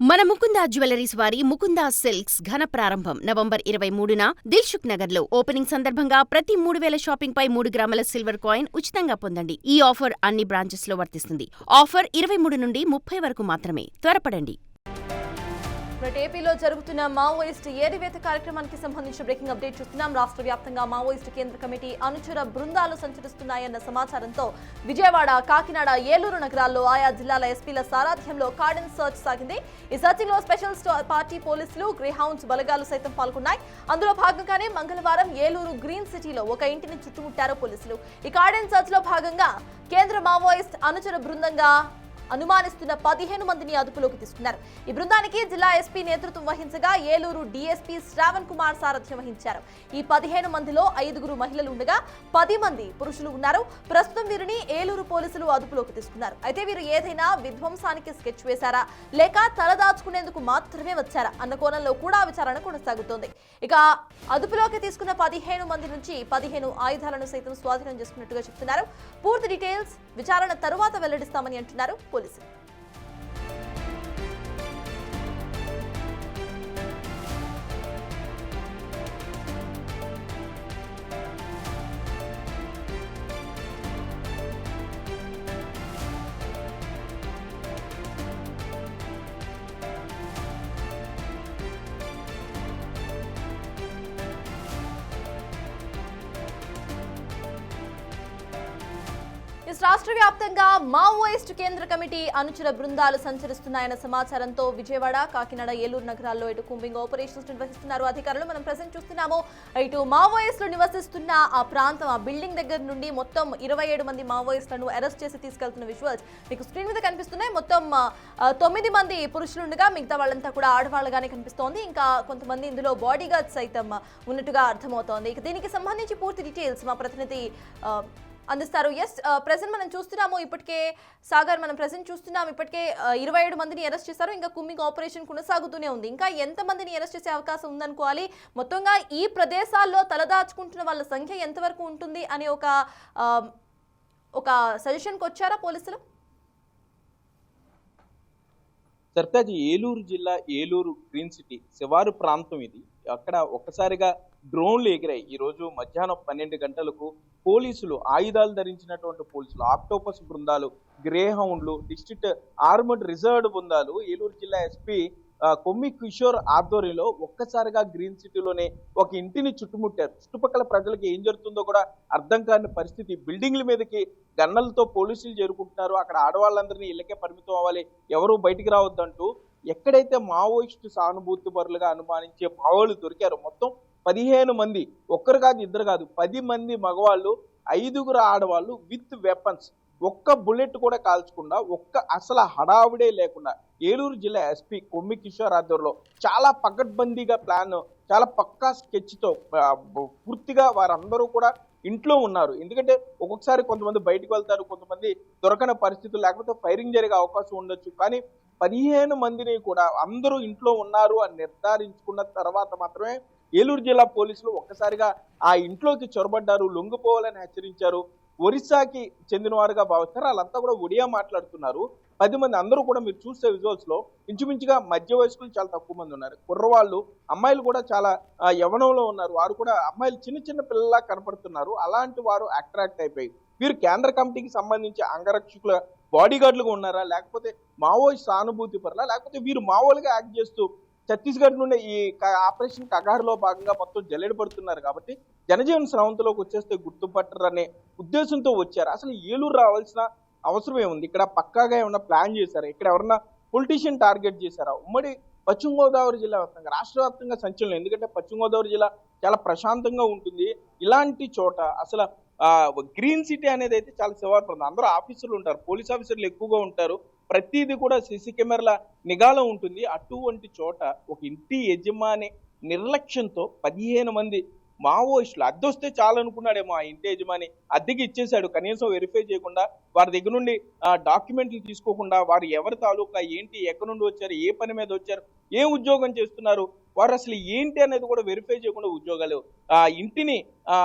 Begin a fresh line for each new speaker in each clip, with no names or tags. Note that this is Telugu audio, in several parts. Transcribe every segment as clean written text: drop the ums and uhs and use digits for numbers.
మన ముకుందా జ్యువెలరీస్ వారి ముకుందా సిల్క్స్ ఘన ప్రారంభం నవంబర్ 23న దిల్సుఖ్ నగర్ లో ఓపెనింగ్ సందర్భంగా ప్రతి 3000 షాపింగ్ పై 3 గ్రాముల సిల్వర్ కాయిన్ ఉచితంగా పొందండి. ఈ ఆఫర్ అన్ని బ్రాంచెస్ లో వర్తిస్తుంది. ఆఫర్ 23 నుండి 30 వరకు మాత్రమే. త్వరపడండి.
ఏపీలో జరుగుతున్న మావోయిస్ట్ ఏరివేత కార్యక్రమానికి సంబంధించిన బ్రేకింగ్ అప్డేట్ చూస్తున్నాం. రాష్ట్ర వ్యాప్తంగా మావోయిస్టు కేంద్ర కమిటీ అనుచర బృందాలు సంచరిస్తున్నాయన్న సమాచారంతో విజయవాడ, కాకినాడ, ఏలూరు నగరాల్లో ఆయా జిల్లాల ఎస్పీల సారథ్యంలో కార్డన్ సర్చ్ సాగింది. ఈ సర్చింగ్ లో స్పెషల్ పార్టీ పోలీసులు, గ్రేహౌండ్స్ బలగాలు సైతం పాల్గొన్నాయి. అందులో భాగంగానే మంగళవారం ఏలూరు గ్రీన్ సిటీలో ఒక ఇంటిని చుట్టుముట్టారు పోలీసులు. ఈ కార్డన్ సర్చ్ లో భాగంగా కేంద్ర మావోయిస్ట్ అనుచర బృందంగా అనుమానిస్తున్న 15 మందిని అదుపులోకి తీసుకున్నారు. ఈ బృందానికి జిల్లా ఎస్పీ నేతృత్వం వహించగా ఏలూరు డీఎస్పీ శ్రావణ్ కుమార్ సారథ్యం వహించారు. ఈ 15 మందిలో 5 మహిళలు ఉండగా 10 మంది పురుషులు ఉన్నారు. ప్రస్తుతం వీరిని ఏలూరు పోలీసులు అదుపులోకి తీసుకున్నారు. అయితే వీరు ఏదైనా విధ్వంసానికి స్కెచ్ వేశారా లేక తలదాచుకునేందుకు మాత్రమే వచ్చారా అన్న కోణంలో కూడా విచారణ కొనసాగుతోంది. ఇక అదుపులోకి తీసుకున్న 15 మంది నుంచి 15 ఆయుధాలను సైతం స్వాధీనం చేసుకున్నట్టుగా చెప్తున్నారు. పూర్తి డీటెయిల్స్ విచారణ తరువాత వెల్లడిస్తామని అంటున్నారు పోలీసులు. రాష్ట్ర వ్యాప్తంగా మావోయిస్టు కేంద్ర కమిటీ అనుచర బృందాలు సంచరిస్తున్నాయన్న సమాచారంతో విజయవాడ, కాకినాడ, ఏలూరు నగరాల్లో ఇటు కూంబింగ్ ఆపరేషన్స్ నిర్వహిస్తున్నారు అధికారులు. మనం ప్రెజెంట్ చూస్తున్నాము. ఇటు మావోయిస్టులు నివసిస్తున్న ఆ ప్రాంతం, ఆ బిల్డింగ్ దగ్గర నుండి మొత్తం 27 మంది మావోయిస్టులను అరెస్ట్ చేసి తీసుకెళ్తున్న విజువల్స్ మీకు స్క్రీన్ మీద కనిపిస్తున్నాయి. మొత్తం 9 మంది పురుషులుండగా మిగతా వాళ్ళంతా కూడా ఆడవాళ్ళగానే కనిపిస్తోంది. ఇంకా కొంతమంది ఇందులో బాడీ గార్డ్స్ సైతం ఉన్నట్టుగా అర్థమవుతోంది. ఇక దీనికి సంబంధించి పూర్తి డీటెయిల్స్ మా ప్రతినిధి అందిస్తారు. ప్రెసెంట్ మనం చూస్తున్నాము. ఇప్పటికే సాగర్, మనం ప్రెసెంట్ చూస్తున్నాం. ఇప్పటికే 27 మందిని అరెస్ట్ చేశారు. ఇంకా కుమ్మింగ్ ఆపరేషన్ కొనసాగుతూనే ఉంది. ఇంకా ఎంత మందిని అరెస్ట్ చేసే అవకాశం ఉందనుకోవాలి? మొత్తంగా ఈ ప్రదేశాల్లో తలదాచుకుంటున్న వాళ్ళ సంఖ్య ఎంతవరకు ఉంటుంది అనే ఒక సజెషన్కి వచ్చారా పోలీసులు?
సర్తాజీ, ఏలూరు జిల్లా ఏలూరు గ్రీన్ సిటీ శివారు ప్రాంతం ఇది. అక్కడ ఒక్కసారిగా డ్రోన్లు ఎగిరాయి. ఈరోజు మధ్యాహ్నం 12 గంటలకు పోలీసులు, ఆయుధాలు ధరించినటువంటి పోలీసులు, ఆక్టోపస్ బృందాలు, గ్రేహౌండ్లు, డిస్ట్రిక్ట్ ఆర్మడ్ రిజర్వ్డ్ బృందాలు, ఏలూరు జిల్లా ఎస్పీ కొమ్మి కిషోర్ ఆధ్వర్యంలో ఒక్కసారిగా గ్రీన్ సిటీలోనే ఒక ఇంటిని చుట్టుముట్టారు. చుట్టుపక్కల ప్రజలకు ఏం జరుగుతుందో కూడా అర్థం కాని పరిస్థితి. బిల్డింగ్ల మీదకి గన్నలతో పోలీసులు చేరుకుంటున్నారు. అక్కడ ఆడవాళ్ళందరినీ ఇళ్ళకే పరిమితం అవ్వాలి, ఎవరూ బయటికి రావద్దంటూ ఎక్కడైతే మావోయిస్టు సానుభూతి పరులుగా అనుమానించే మావోలు దొరికారు. మొత్తం 15 మంది, ఒక్కరు కాదు, ఇద్దరు కాదు, 10 మంది మగవాళ్ళు, 5 ఆడవాళ్ళు విత్ వెపన్స్. ఒక్క బుల్లెట్ కూడా కాల్చకుండా, అసలు హడావిడే లేకుండా ఏలూరు జిల్లా ఎస్పీ కొమ్మి కిషోర్ ఆధ్వర్యంలో చాలా పకడ్బందీగా ప్లాన్, చాలా పక్కా స్కెచ్తో పూర్తిగా వారందరూ కూడా ఇంట్లో ఉన్నారు. ఎందుకంటే ఒక్కొక్కసారి కొంతమంది బయటకు వెళ్తారు, కొంతమంది దొరకని పరిస్థితులు, లేకపోతే ఫైరింగ్ జరిగే అవకాశం ఉండొచ్చు. కానీ 15 మందిని కూడా అందరూ ఇంట్లో ఉన్నారు అని నిర్ధారించుకున్న తర్వాత మాత్రమే ఏలూరు జిల్లా పోలీసులు ఒక్కసారిగా ఆ ఇంట్లోకి చొరబడ్డారు. లొంగిపోవాలని హెచ్చరించారు. ఒరిస్సాకి చెందిన వారుగా భావిస్తారు. వాళ్ళంతా కూడా ఒడియా మాట్లాడుతున్నారు. 10 మంది, అందరూ కూడా మీరు చూసే విజువల్స్ లో ఇంచుమించుగా మధ్య వయస్కులు చాలా తక్కువ మంది ఉన్నారు. కుర్రవాళ్ళు, అమ్మాయిలు కూడా చాలా యవనంలో ఉన్నారు. వారు కూడా అమ్మాయిలు చిన్న చిన్న పిల్లలా కనపడుతున్నారు. అలాంటి వారు అట్రాక్ట్ అయిపోయి వీరు కేంద్ర కమిటీకి సంబంధించి అంగరక్షకుల బాడీ గార్డులుగా ఉన్నారా, లేకపోతే మావోయిస్ట్ సానుభూతి పరులా, లేకపోతే వీరు మావోలుగా యాక్ట్ చేస్తూ ఛత్తీస్గఢ్ నుండి ఈ ఆపరేషన్ కగారులో భాగంగా మొత్తం జల్లెడ పడుతున్నారు. కాబట్టి జనజీవన స్రవంతిలోకి వచ్చేస్తే గుర్తుపట్టరనే ఉద్దేశంతో వచ్చారు. అసలు ఏలూరు రావాల్సిన అవసరం ఏముంది? ఇక్కడ పక్కాగా ఏమన్నా ప్లాన్ చేశారా? ఇక్కడ ఎవరన్నా పొలిటీషియన్ టార్గెట్ చేశారా? ఉమ్మడి పశ్చిమ గోదావరి జిల్లా వ్యాప్తంగా, రాష్ట్ర వ్యాప్తంగా సంచలనం. ఎందుకంటే పశ్చిమ గోదావరి జిల్లా చాలా ప్రశాంతంగా ఉంటుంది. ఇలాంటి చోట అసలు గ్రీన్ సిటీ అనేది అయితే చాలా శివారు. అందరూ ఆఫీసర్లు ఉంటారు, పోలీస్ ఆఫీసర్లు ఎక్కువగా ఉంటారు. ప్రతిదీ కూడా సీసీ కెమెరాల నిఘాలో ఉంటుంది. అటువంటి చోట ఒక ఇంటి యజమాని నిర్లక్ష్యంతో 15 మంది మావోయిస్టులు, అద్దొస్తే చాలు అనుకున్నాడేమో ఆ ఇంటి యజమాని, అద్దెకి ఇచ్చేశాడు. కనీసం వెరిఫై చేయకుండా, వారి దగ్గర నుండి డాక్యుమెంట్లు తీసుకోకుండా, వారు ఎవరి తాలూకా ఏంటి, ఎక్కడి నుండి వచ్చారు, ఏ పని మీద వచ్చారు, ఏ ఉద్యోగం చేస్తున్నారు, వారు అసలు ఏంటి అనేది కూడా వెరిఫై చేయకుండా ఉద్యోగాలు ఇంటిని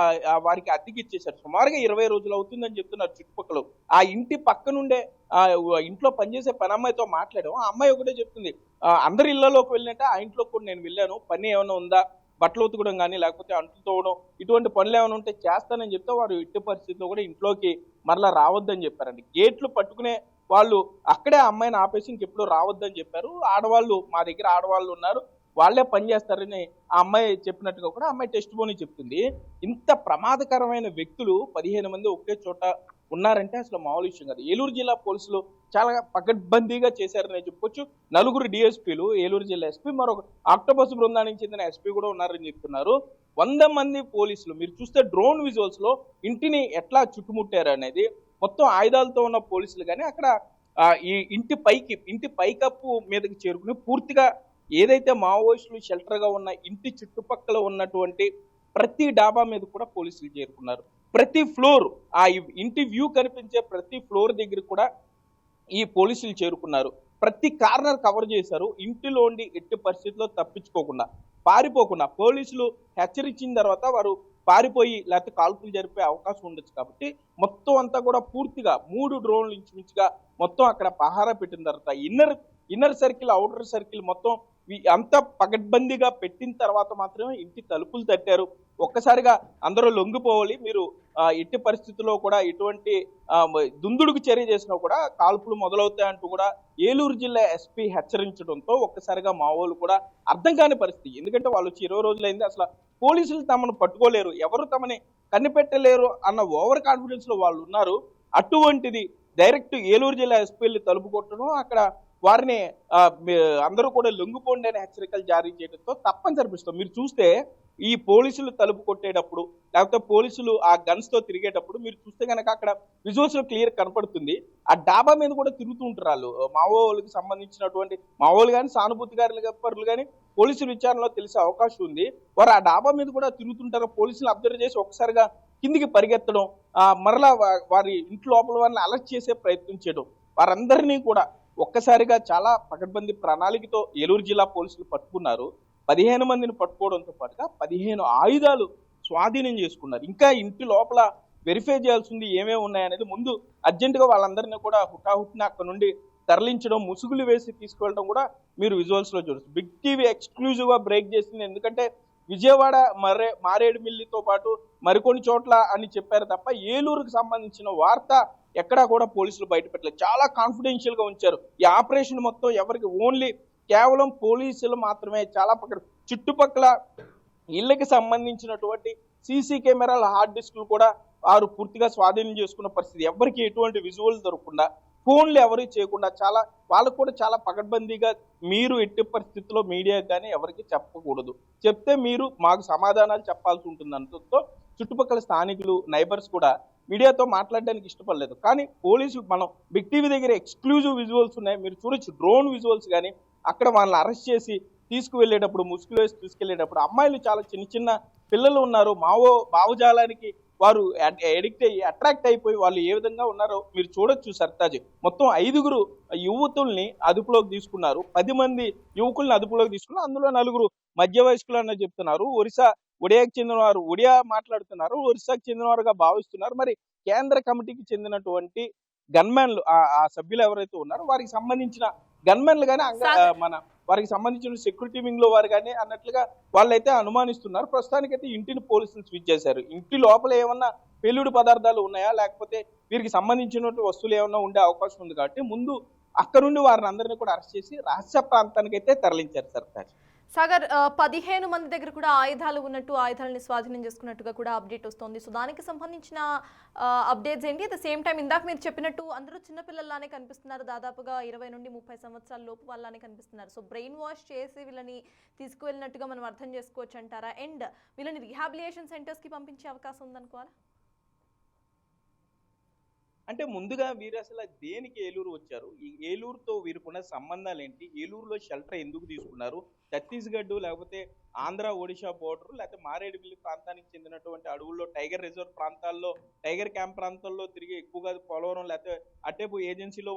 వారికి అద్దెకి ఇచ్చేశారు. సుమారుగా 20 రోజులు అవుతుందని చెప్తున్నారు చుట్టుపక్కల. ఆ ఇంటి పక్క నుండే ఇంట్లో పనిచేసే పని అమ్మాయితో మాట్లాడాం. ఆ అమ్మాయి ఒకటే చెప్తుంది, అందరి ఇళ్లలోకి వెళ్ళినట్టే ఆ ఇంట్లో కూడా నేను వెళ్ళాను, పని ఏమైనా ఉందా, బట్టలు ఉతకడం కానీ లేకపోతే అంట్లు తోవడం ఇటువంటి పనులు ఏమైనా ఉంటే చేస్తానని చెప్తే వారు ఎట్టి పరిస్థితుల్లో కూడా ఇంట్లోకి మరలా రావద్దని చెప్పారండి. గేట్లు పట్టుకునే వాళ్ళు అక్కడే ఆ అమ్మాయిని ఆపేసి ఇంకెప్పుడు రావద్దని చెప్పారు. ఆడవాళ్ళు మా దగ్గర ఆడవాళ్ళు ఉన్నారు, వాళ్ళే పని చేస్తారని ఆ అమ్మాయి చెప్పినట్టుగా కూడా అమ్మాయి టెస్ట్ బోని చెప్తుంది. ఇంత ప్రమాదకరమైన వ్యక్తులు 15 మంది ఒకే చోట ఉన్నారంటే అసలు మామూలు విషయం కాదు. ఏలూరు జిల్లా పోలీసులు చాలా పకడ్బందీగా చేశారని చెప్పుకోవచ్చు. 4 డిఎస్పీలు, ఏలూరు జిల్లా ఎస్పీ, మరొక ఆక్టోపస్ బృందానికి చెందిన ఎస్పీ కూడా ఉన్నారని చెప్తున్నారు. 100 మంది పోలీసులు మీరు చూస్తే డ్రోన్ విజువల్స్ లో ఇంటిని ఎట్లా చుట్టుముట్టారు అనేది, మొత్తం ఆయుధాలతో ఉన్న పోలీసులు కానీ అక్కడ ఈ ఇంటి పైకప్పు మీదకి చేరుకుని పూర్తిగా ఏదైతే మావోయిస్టులు షెల్టర్ గా ఉన్న ఇంటి చుట్టుపక్కల ఉన్నటువంటి ప్రతి డాబా మీద కూడా పోలీసులు చేరుకున్నారు. ప్రతి ఫ్లోర్, ఆ ఇంటి వ్యూ కనిపించే ప్రతి ఫ్లోర్ దగ్గర కూడా ఈ పోలీసులు చేరుకున్నారు. ప్రతి కార్నర్ కవర్ చేశారు. ఇంటిలోండి ఎట్టి పరిస్థితుల్లో తప్పించుకోకుండా, పారిపోకుండా పోలీసులు హెచ్చరించిన తర్వాత వారు పారిపోయి లేకపోతే కాల్పులు జరిపే అవకాశం ఉండొచ్చు. కాబట్టి మొత్తం అంతా కూడా పూర్తిగా 3 డ్రోన్లు ఇంచుమించుగా మొత్తం అక్కడ పహారా పెట్టిన తర్వాత ఇన్నర్ సర్కిల్, అవుటర్ సర్కిల్ మొత్తం అంతా పకడ్బందీగా పెట్టిన తర్వాత మాత్రమే ఇంటి తలుపులు తట్టారు. ఒక్కసారిగా అందరూ లొంగిపోవాలి, మీరు ఎట్టి పరిస్థితుల్లో కూడా ఎటువంటి దుందుడుకు చర్య చేసినా కూడా కాల్పులు మొదలవుతాయంటూ కూడా ఏలూరు జిల్లా ఎస్పీ హెచ్చరించడంతో ఒక్కసారిగా మావోలు కూడా అర్థం కాని పరిస్థితి. ఎందుకంటే వాళ్ళు వచ్చి 20 రోజులైంది, అసలు పోలీసులు తమను పట్టుకోలేరు, ఎవరు తమని కనిపెట్టలేరు అన్న ఓవర్ కాన్ఫిడెన్స్ లో వాళ్ళు ఉన్నారు. అటువంటిది డైరెక్ట్ ఏలూరు జిల్లా ఎస్పీలు తలుపు కొట్టడం, అక్కడ వారిని అందరూ కూడా లొంగిపోండి అని హెచ్చరికలు జారీ చేయడంతో తప్పనిసరి పరిస్థితి. మీరు చూస్తే ఈ పోలీసులు తలుపు కొట్టేటప్పుడు లేకపోతే పోలీసులు ఆ గన్స్ తో తిరిగేటప్పుడు మీరు చూస్తే కనుక అక్కడ విజువల్స్ లో క్లియర్ కనపడుతుంది. ఆ డాబా మీద కూడా తిరుగుతూ ఉంటారు వాళ్ళు. మావోలకు సంబంధించినటువంటి మావోలు కానీ సానుభూతి పరులు కానీ పోలీసుల విచారణలో తెలిసే అవకాశం ఉంది. వారు ఆ డాబా మీద కూడా తిరుగుతుంటారు. పోలీసులు అబ్జర్వ్ చేసి ఒకసారిగా కిందికి పరిగెత్తడం, మరలా వారి ఇంటి లోపల వారిని అలర్ట్ చేసే ప్రయత్నం చేయడం, వారందరినీ కూడా ఒక్కసారిగా చాలా పకడ్బందీ ప్రణాళికతో ఏలూరు జిల్లా పోలీసులు పట్టుకున్నారు. 15 మందిని పట్టుకోవడంతో పాటుగా 15 ఆయుధాలు స్వాధీనం చేసుకున్నారు. ఇంకా ఇంటి లోపల వెరిఫై చేయాల్సింది ఏమేమి ఉన్నాయనేది ముందు అర్జెంటుగా వాళ్ళందరినీ కూడా హుటాహుటిన అక్కడ నుండి తరలించడం, ముసుగులు వేసి తీసుకువెళ్ళడం కూడా మీరు విజువల్స్ లో చూడొచ్చు. బిగ్ టీవీ ఎక్స్క్లూజివ్ గా బ్రేక్ చేసింది. ఎందుకంటే విజయవాడ మారేడుమిల్లితో పాటు మరికొన్ని చోట్ల అని చెప్పారు తప్ప ఏలూరుకు సంబంధించిన వార్త ఎక్కడా కూడా పోలీసులు బయట పెట్టలేదు. చాలా కాన్ఫిడెన్షియల్ గా ఉంచారు. ఈ ఆపరేషన్ మొత్తం ఎవరికి ఓన్లీ కేవలం పోలీసులు మాత్రమే. చాలా చుట్టుపక్కల ఇళ్ళకి సంబంధించినటువంటి సీసీ కెమెరాల హార్డ్ డిస్క్లు కూడా వారు పూర్తిగా స్వాధీనం చేసుకున్న పరిస్థితి. ఎవరికి ఎటువంటి విజువల్ దొరకకుండా, ఫోన్లు ఎవరికి చేయకుండా చాలా వాళ్ళకు కూడా చాలా పకడ్బందీగా మీరు ఎట్టి పరిస్థితుల్లో మీడియా కానీ ఎవరికి చెప్పకూడదు, చెప్తే మీరు మాకు సమాధానాలు చెప్పాల్సి ఉంటుంది అంతతో చుట్టుపక్కల స్థానికులు నైబర్స్ కూడా మీడియాతో మాట్లాడడానికి ఇష్టపడలేదు. కానీ పోలీసులు మనం బిగ్ టీవీ దగ్గర ఎక్స్క్లూజివ్ విజువల్స్ ఉన్నాయి, మీరు చూడొచ్చు. డ్రోన్ విజువల్స్ కానీ అక్కడ వాళ్ళని అరెస్ట్ చేసి తీసుకువెళ్ళేటప్పుడు, ముసుగులు వేసి తీసుకెళ్లేటప్పుడు అమ్మాయిలు చాలా చిన్న చిన్న పిల్లలు ఉన్నారు. భావజాలానికి వారు అట్రాక్ట్ అయిపోయి వాళ్ళు ఏ విధంగా ఉన్నారో మీరు చూడొచ్చు. సర్తాజ్ మొత్తం 5 యువతుల్ని అదుపులోకి తీసుకున్నారు. 10 మంది యువకుల్ని అదుపులోకి తీసుకున్నారు. అందులో 4 మధ్య వయస్కులు అన్న చెప్తున్నారు. ఒడియాకి చెందినవారు ఒడియా మాట్లాడుతున్నారు, ఒరిస్సాకు చెందినవారుగా భావిస్తున్నారు. మరి కేంద్ర కమిటీకి చెందినటువంటి గన్మెన్లు ఆ సభ్యులు ఎవరైతే ఉన్నారో వారికి సంబంధించిన గన్మెన్లు కానీ వారికి సంబంధించిన సెక్యూరిటీ వింగ్ లో వారు కానీ అన్నట్లుగా వాళ్ళైతే అనుమానిస్తున్నారు. ప్రస్తుతానికైతే ఇంటిని పోలీసులు స్విచ్ చేశారు. ఇంటి లోపల ఏమన్నా పేలుడు పదార్థాలు ఉన్నాయా లేకపోతే వీరికి సంబంధించినటువంటి వస్తువులు ఏమన్నా ఉండే అవకాశం ఉంది. కాబట్టి ముందు అక్కడ నుండి వారిని అందరినీ కూడా అరెస్ట్ చేసి రహస్య ప్రాంతానికి అయితే తరలించారు. సర్తాజ్
సాగర్, 15 మంది దగ్గర కూడా ఆయుధాలు ఉన్నట్టు, ఆయుధాలని స్వాధీనం చేసుకున్నట్టుగా కూడా అప్డేట్ వస్తుంది. సో దానికి సంబంధించిన అప్డేట్స్ ఏంటి? అట్ ద సేమ్ టైం ఇందాక మీరు చెప్పినట్టు అందరూ చిన్నపిల్లల్లానే కనిపిస్తున్నారు. దాదాపుగా 20 నుండి 30 సంవత్సరాల లోపు వాళ్ళనే కనిపిస్తున్నారు. సో బ్రెయిన్ వాష్ చేసి వీళ్ళని తీసుకువెళ్ళినట్టుగా మనం అర్థం చేసుకోవచ్చు అంటారా? అండ్ వీళ్ళని రీహాబిలిటేషన్ సెంటర్స్కి పంపించే అవకాశం ఉందనుకోవాలా?
అంటే ముందుగా వీరు అసలు దేనికి ఏలూరు వచ్చారు, ఈ ఏలూరుతో వీరుకున్న సంబంధాలు ఏంటి, ఏలూరులో షెల్టర్ ఎందుకు తీసుకున్నారు, ఛత్తీస్గఢ్ లేకపోతే ఆంధ్ర ఒడిశా బోర్డర్ లేకపోతే మారేడుమిల్లి ప్రాంతానికి చెందినటువంటి అడవుల్లో టైగర్ రిజర్వ్ ప్రాంతాల్లో టైగర్ క్యాంప్ ప్రాంతాల్లో తిరిగి ఎక్కువగా పోలవరం లేకపోతే అటేపు ఏజెన్సీలో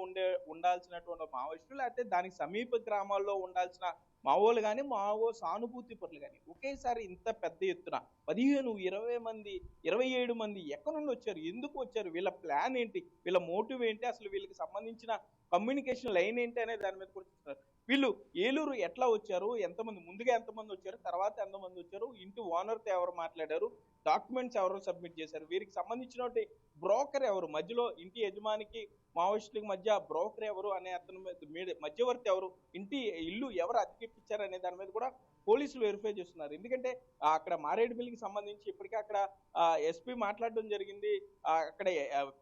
ఉండాల్సినటువంటి మావోయిస్టులు లేకపోతే దానికి సమీప గ్రామాల్లో ఉండాల్సిన మావోలు కానీ మావో సానుభూతి పరులు కానీ ఒకేసారి ఇంత పెద్ద ఎత్తున 15, 20 మంది 27 మంది ఎక్కడి నుండి వచ్చారు, ఎందుకు వచ్చారు, వీళ్ళ ప్లాన్ ఏంటి, వీళ్ళ మోటివ్ ఏంటి, అసలు వీళ్ళకి సంబంధించిన కమ్యూనికేషన్ లైన్ ఏంటి అనే దాని మీద కూడా వీళ్ళు ఏలూరు ఎట్లా వచ్చారు, ఎంతమంది ముందుగా ఎంతమంది వచ్చారు, తర్వాత ఎంతమంది వచ్చారు, ఇంటి ఓనర్తో ఎవరు మాట్లాడారు, డాక్యుమెంట్స్ ఎవరు సబ్మిట్ చేశారు, వీరికి సంబంధించినటువంటి బ్రోకర్ ఎవరు, మధ్యలో ఇంటి యజమానికి మావోయిస్టులకు మధ్య బ్రోకర్ ఎవరు అనే అతని మధ్యవర్తి ఎవరు, ఇల్లు ఎవరు అతికిప్పించారు అనే దాని మీద కూడా పోలీసులు వెరిఫై చేస్తున్నారు. ఎందుకంటే అక్కడ మారేడుమిల్లికి సంబంధించి ఇప్పటికే అక్కడ ఎస్పీ మాట్లాడడం జరిగింది. అక్కడ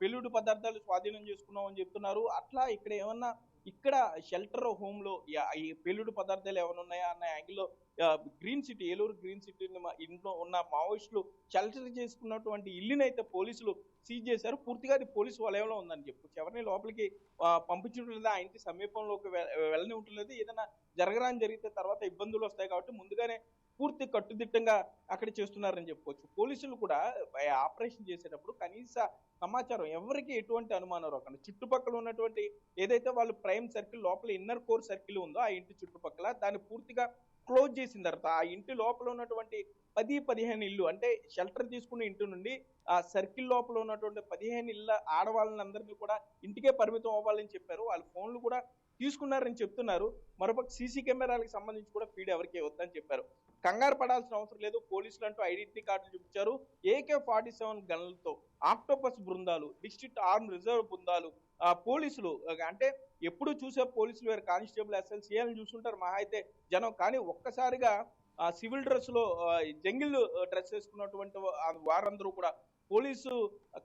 పెళ్లిడు పదార్థాలు స్వాధీనం చేసుకున్నాం అని చెప్తున్నారు. అట్లా ఇక్కడ ఏమన్నా ఇక్కడ షెల్టర్ హోమ్ లో ఈ పెళ్లిడు పదార్థాలు ఏమైనా ఉన్నాయా అన్న యాంగిల్లో green city, Eluru green city ఇంట్లో ఉన్న మావోయిస్టులు షెల్టర్ చేసుకున్నటువంటి ఇల్లునైతే పోలీసులు సీజ్ చేశారు. పూర్తిగా అది పోలీసు వలయంలో ఉందని చెప్పొచ్చు. ఎవరిని లోపలికి పంపించడం లేదు, ఆ ఇంటి సమీపంలోకి వెళ్ళని ఉండలేదు. ఏదైనా జరగరాని జరిగితే తర్వాత ఇబ్బందులు వస్తాయి కాబట్టి ముందుగానే పూర్తి కట్టుదిట్టంగా అక్కడ చేస్తున్నారని చెప్పుకోవచ్చు. పోలీసులు కూడా ఆపరేషన్ చేసేటప్పుడు కనీస సమాచారం ఎవరికి ఎటువంటి అనుమానం రాకుండా చుట్టుపక్కల ఉన్నటువంటి ఏదైతే వాళ్ళు ప్రైమ్ సర్కిల్ లోపల ఇన్నర్ కోర్ సర్కిల్ ఉందో ఆ ఇంటి చుట్టుపక్కల దాన్ని పూర్తిగా క్లోజ్ చేసిన తర్వాత ఆ ఇంటి లోపల ఉన్నటువంటి 10-15 ఇల్లు అంటే షెల్టర్ తీసుకున్న ఇంటి నుండి ఆ సర్కిల్ లోపల ఉన్నటువంటి 15 ఇళ్ళ ఆడవాళ్ళందరినీ కూడా ఇంటికే పరిమితం అవ్వాలని చెప్పారు. వాళ్ళ ఫోన్లు కూడా తీసుకున్నారని చెప్తున్నారు. మరోపక్క సీసీ కెమెరాలకు సంబంధించి కూడా ఫీడ్ ఎవరికి వద్దని చెప్పారు. కంగారు పడాల్సిన అవసరం లేదు, పోలీసులు అంటూ ఐడెంటిటీ కార్డులు చూపించారు. AK-47 గన్లతో ఆక్టోపస్ బృందాలు, డిస్ట్రిక్ట్ ఆర్మ్ రిజర్వ్ బృందాలు, పోలీసులు అంటే ఎప్పుడు చూసే పోలీసులు వేరు కానిస్టేబుల్ SLCలను చూస్తుంటారు మహా అయితే జనం. కానీ ఒక్కసారిగా సివిల్ డ్రెస్ లో జంగిల్ డ్రెస్ వేసుకున్నటువంటి వారందరూ కూడా పోలీసు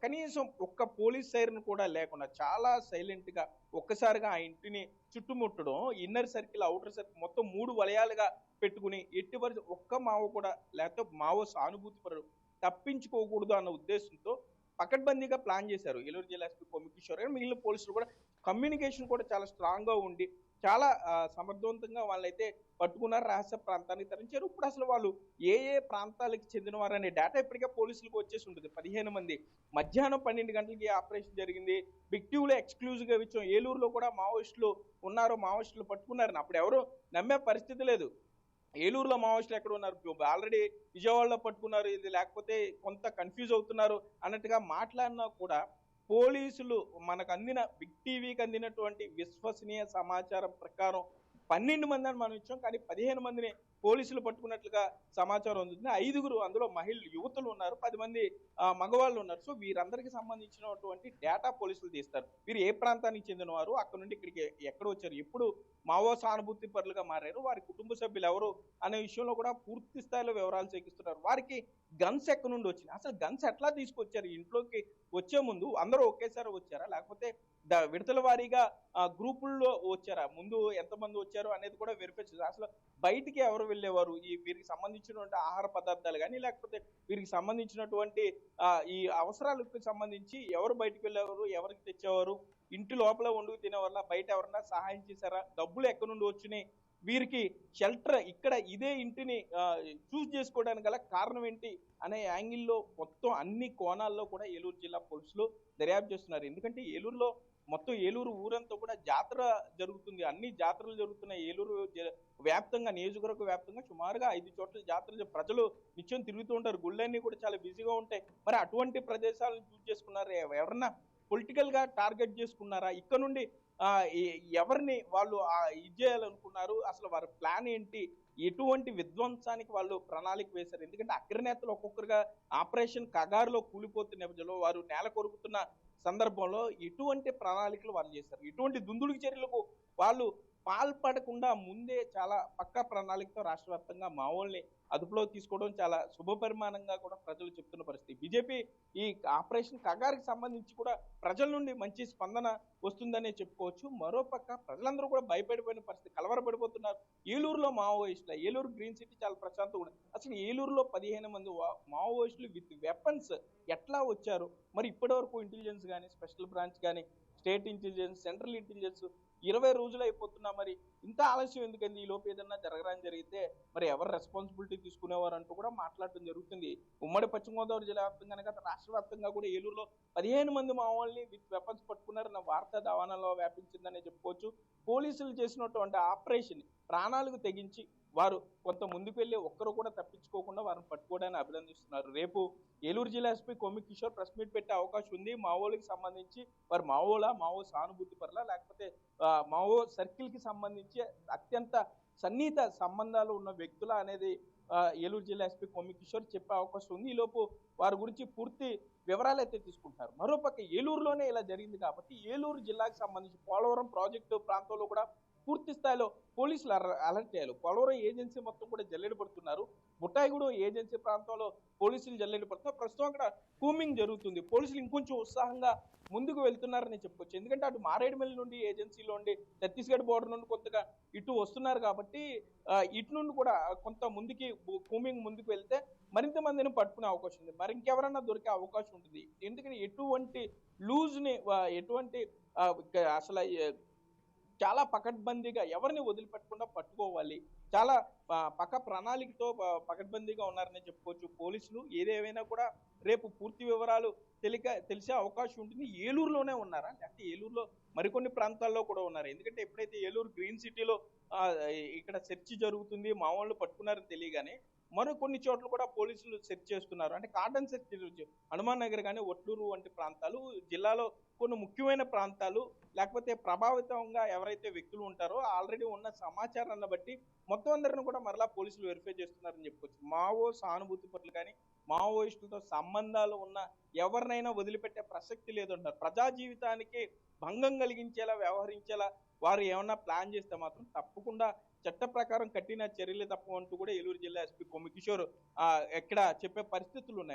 కనీసం ఒక్క పోలీస్ సైరన్ కూడా లేకుండా చాలా సైలెంట్ గా ఒక్కసారిగా ఆ ఇంటిని చుట్టుముట్టడం, ఇన్నర్ సర్కిల్ అవుటర్ సర్కిల్ మొత్తం 3 వలయాలుగా పెట్టుకుని ఎట్టి పరిస్థితి ఒక్క మావో కూడా లేకపోతే మావో సానుభూతి పరుడు తప్పించుకోకూడదు అన్న ఉద్దేశంతో పకడ్బందీగా ప్లాన్ చేశారు ఏలూరు జిల్లా ఎస్పీ కొమ్మికిషోర్ గారు. మిగిలిన పోలీసులు కూడా కమ్యూనికేషన్ కూడా చాలా స్ట్రాంగ్ గా ఉండి చాలా సమర్థవంతంగా వాళ్ళైతే పట్టుకున్నారు, రహస్య ప్రాంతానికి తరించారు. ఇప్పుడు అసలు వాళ్ళు ఏ ప్రాంతాలకు చెందిన వారనే డేటా ఇప్పటికే పోలీసులకు వచ్చేసి ఉంటుంది. 15 మంది మధ్యాహ్నం 12 గంటలకి ఆపరేషన్ జరిగింది. బిక్టివ్లో ఎక్స్క్లూజివ్గా ఇచ్చాం. ఏలూరులో కూడా మావోయిస్టులు ఉన్నారు, మావోయిస్టులు పట్టుకున్నారని అప్పుడు ఎవరు నమ్మే పరిస్థితి లేదు. ఏలూరులో మావోయిస్టులు ఎక్కడ ఉన్నారు, ఆల్రెడీ విజయవాడలో పట్టుకున్నారు, ఇది లేకపోతే కొంత కన్ఫ్యూజ్ అవుతున్నారు అన్నట్టుగా మాట్లాడినా కూడా పోలీసులు మనకు అందిన బిగ్ టీవీకి అందినటువంటి విశ్వసనీయ సమాచారం ప్రకారం 12 మంది అని మనం ఇచ్చాం. కానీ 15 మందిని పోలీసులు పట్టుకున్నట్లుగా సమాచారం అందుతుంది. 5గురు అందులో మహిళలు, యువతులు ఉన్నారు, 10 మంది మగవాళ్ళు ఉన్నారు. సో వీరందరికీ సంబంధించినటువంటి డేటా పోలీసులు తీస్తారు. వీరు ఏ ప్రాంతానికి చెందిన వారు, అక్కడ నుండి ఇక్కడికి ఎక్కడ వచ్చారు, ఎప్పుడు మావో సానుభూతి పరులుగా మారారు, వారి కుటుంబ సభ్యులు ఎవరు అనే విషయంలో కూడా పూర్తి స్థాయిలో వివరాలు సేకరిస్తున్నారు. వారికి గన్స్ ఎక్కడి నుండి వచ్చినాయి, అసలు గన్స్ ఎట్లా తీసుకొచ్చారు, ఇంట్లోకి వచ్చే ముందు అందరూ ఒకేసారి వచ్చారా లేకపోతే విడతల వారీగా గ్రూపుల్లో వచ్చారా, ముందు ఎంతమంది వచ్చారు అనేది కూడా వెరిఫై చేశారు. అసలు బయటికి ఎవరు వెళ్ళేవారు, వీరికి సంబంధించినటువంటి ఆహార పదార్థాలు కానీ లేకపోతే వీరికి సంబంధించినటువంటి ఈ అవసరాలకు సంబంధించి ఎవరు బయటికి వెళ్ళేవారు, ఎవరికి తెచ్చేవారు, ఇంటి లోపల వండుకు తినే వల్ల బయట ఎవరన్నా సహాయం చేశారా, డబ్బులు ఎక్కడి నుండి వచ్చినాయి, వీరికి షెల్టర్ ఇక్కడ ఇదే ఇంటిని చూస్ చేసుకోవడానికి గల కారణం ఏంటి అనే యాంగిల్లో మొత్తం అన్ని కోణాల్లో కూడా ఏలూరు జిల్లా పోలీసులు దర్యాప్తు చేస్తున్నారు. ఎందుకంటే ఏలూరులో మొత్తం ఏలూరు ఊరంతా కూడా జాతర జరుగుతుంది, అన్ని జాతరలు జరుగుతున్నాయి. ఏలూరు వ్యాప్తంగా, నియోజకవర్గ వ్యాప్తంగా సుమారుగా 5 చోట్ల జాతరలు ప్రజలు నిత్యం తిరుగుతూ ఉంటారు. గుళ్ళన్నీ కూడా చాలా బిజీగా ఉంటాయి. మరి అటువంటి ప్రదేశాలను చూస్ చేసుకున్నారు, ఎవరన్నా పొలిటికల్ గా టార్గెట్ చేసుకున్నారా, ఇక్కడ నుండి ఎవరిని వాళ్ళు ఇది చేయాలనుకున్నారు, అసలు వారి ప్లాన్ ఏంటి, ఎటువంటి విధ్వంసానికి వాళ్ళు ప్రణాళిక వేశారు. ఎందుకంటే అగ్రనేతలు ఒక్కొక్కరుగా ఆపరేషన్ కగారులో కూలిపోతున్న నేపథ్యంలో వారు నేల కొరుకుతున్న సందర్భంలో ఎటువంటి ప్రణాళికలు వాళ్ళు చేశారు, ఎటువంటి దుందుడుకు చర్యలకు వాళ్ళు పాల్పడకుండా ముందే చాలా పక్కా ప్రణాళికతో రాష్ట్ర వ్యాప్తంగా మావోల్ని అదుపులో తీసుకోవడం చాలా శుభపరిమాణంగా కూడా ప్రజలు చెప్తున్న పరిస్థితి. బీజేపీ ఈ ఆపరేషన్ కగారికి సంబంధించి కూడా ప్రజల నుండి మంచి స్పందన వస్తుందనే చెప్పుకోవచ్చు. మరోపక్క ప్రజలందరూ కూడా భయపడిపోయిన పరిస్థితి, కలవరపడిపోతున్నారు. ఏలూరులో మావోయిస్టులు, ఏలూరు గ్రీన్ సిటీ చాలా ప్రశాంతంగా. అసలు ఏలూరులో 15 మంది మావోయిస్టులు విత్ వెపన్స్ ఎట్లా వచ్చారు, మరి ఇప్పటి వరకు ఇంటెలిజెన్స్ కానీ, స్పెషల్ బ్రాంచ్ కానీ, స్టేట్ ఇంటెలిజెన్స్, సెంట్రల్ ఇంటెలిజెన్స్ 20 రోజులు అయిపోతున్నా మరి ఇంత ఆలస్యం ఎందుకండి, ఈ లోపు ఏదన్నా జరగరాని జరిగితే మరి ఎవరు రెస్పాన్సిబిలిటీ తీసుకునేవారు అంటూ కూడా మాట్లాడటం జరుగుతుంది. ఉమ్మడి పశ్చిమ గోదావరి జిల్లా వ్యాప్తంగా కదా రాష్ట్ర వ్యాప్తంగా కూడా ఏలూరులో 15 మంది మావోల్ని విత్ వెపన్స్ పట్టుకున్నారన్న వార్త దావానంలో వ్యాపించిందనే చెప్పుకోవచ్చు. పోలీసులు చేసినటువంటి ఆపరేషన్ ప్రాణాలకు తెగించి వారు కొంత ముందుకు వెళ్ళి ఒక్కరు కూడా తప్పించుకోకుండా వారిని పట్టుకోవడానికి అభినందిస్తున్నారు. రేపు ఏలూరు జిల్లా ఎస్పీ కొమ్మి కిషోర్ ప్రెస్ మీట్ పెట్టే అవకాశం ఉంది. మావోలకు సంబంధించి వారు మావో సానుభూతి పరులా లేకపోతే మావో సర్కిల్ కి సంబంధించి అత్యంత సన్నిహిత సంబంధాలు ఉన్న వ్యక్తుల అనేది ఏలూరు జిల్లా ఎస్పీ కొమ్మి కిషోర్ చెప్పే అవకాశం ఉంది. ఈలోపు వారి గురించి పూర్తి వివరాలు అయితే తీసుకుంటారు. మరోపక్క ఏలూరులోనే ఇలా జరిగింది కాబట్టి ఏలూరు జిల్లాకు సంబంధించి పోలవరం ప్రాజెక్టు ప్రాంతంలో కూడా పూర్తి స్థాయిలో పోలీసులు అలర్ట్ చేయాలి. పోలవరం ఏజెన్సీ మొత్తం కూడా జల్లెడ పడుతున్నారు. బుట్టాయిగూడెం ఏజెన్సీ ప్రాంతంలో పోలీసులు జల్లెడ పడుతున్నారు. ప్రస్తుతం అక్కడ కూమింగ్ జరుగుతుంది. పోలీసులు ఇంకొంచెం ఉత్సాహంగా ముందుకు వెళ్తున్నారని చెప్పొచ్చు. ఎందుకంటే అటు మారేడుమిల్లి నుండి ఏజెన్సీలో ఉండి ఛత్తీస్గఢ్ బోర్డర్ నుండి కొత్తగా ఇటు వస్తున్నారు కాబట్టి ఇటు నుండి కూడా కొంత ముందుకి కూమింగ్ ముందుకు వెళ్తే మరింత మందిని పట్టుకునే అవకాశం ఉంది. మరి ఇంకెవరన్నా దొరికే అవకాశం ఉంటుంది. ఎందుకంటే ఎటువంటి లూజ్ని ఎటువంటి అసలు చాలా పకడ్బందీగా ఎవరిని వదిలిపెట్టకుండా పట్టుకోవాలి. చాలా పక్క ప్రణాళికతో పకడ్బందీగా ఉన్నారని చెప్పుకోవచ్చు పోలీసులు. ఏదేమైనా కూడా రేపు పూర్తి వివరాలు తెలిసే అవకాశం ఉంటుంది. ఏలూరులోనే ఉన్నారా లేకపోతే ఏలూరులో మరికొన్ని ప్రాంతాల్లో కూడా ఉన్నారు? ఎందుకంటే ఎప్పుడైతే ఏలూరు గ్రీన్ సిటీలో ఇక్కడ సెర్చ్ జరుగుతుంది, మా వాళ్ళు పట్టుకున్నారని తెలియగానే మరో కొన్ని చోట్ల కూడా పోలీసులు సెర్చ్ చేస్తున్నారు. అంటే కార్డన్ సెర్చ్, హనుమాన్ నగర్ కానీ ఒట్లూరు వంటి ప్రాంతాలు జిల్లాలో కొన్ని ముఖ్యమైన ప్రాంతాలు, లేకపోతే ప్రభావితంగా ఎవరైతే వ్యక్తులు ఉంటారో ఆల్రెడీ ఉన్న సమాచారాన్ని బట్టి మొత్తం అందరిని కూడా మరలా పోలీసులు వెరిఫై చేస్తున్నారని చెప్పుకోవచ్చు. మావో సానుభూతి పరులు కానీ మావోయిస్టులతో సంబంధాలు ఉన్న ఎవరినైనా వదిలిపెట్టే ప్రసక్తి లేదంటారు. ప్రజా జీవితానికి భంగం కలిగించేలా వ్యవహరించేలా వారు ఏమన్నా ప్లాన్ చేస్తే మాత్రం తప్పకుండా చట్ట ప్రకారం కఠిన చర్యలు తప్పవంటూ కూడా ఏలూరు జిల్లా ఎస్పీ కొమ్మి కిషోర్ ఎక్కడ చెప్పే పరిస్థితులు ఉన్నాయి.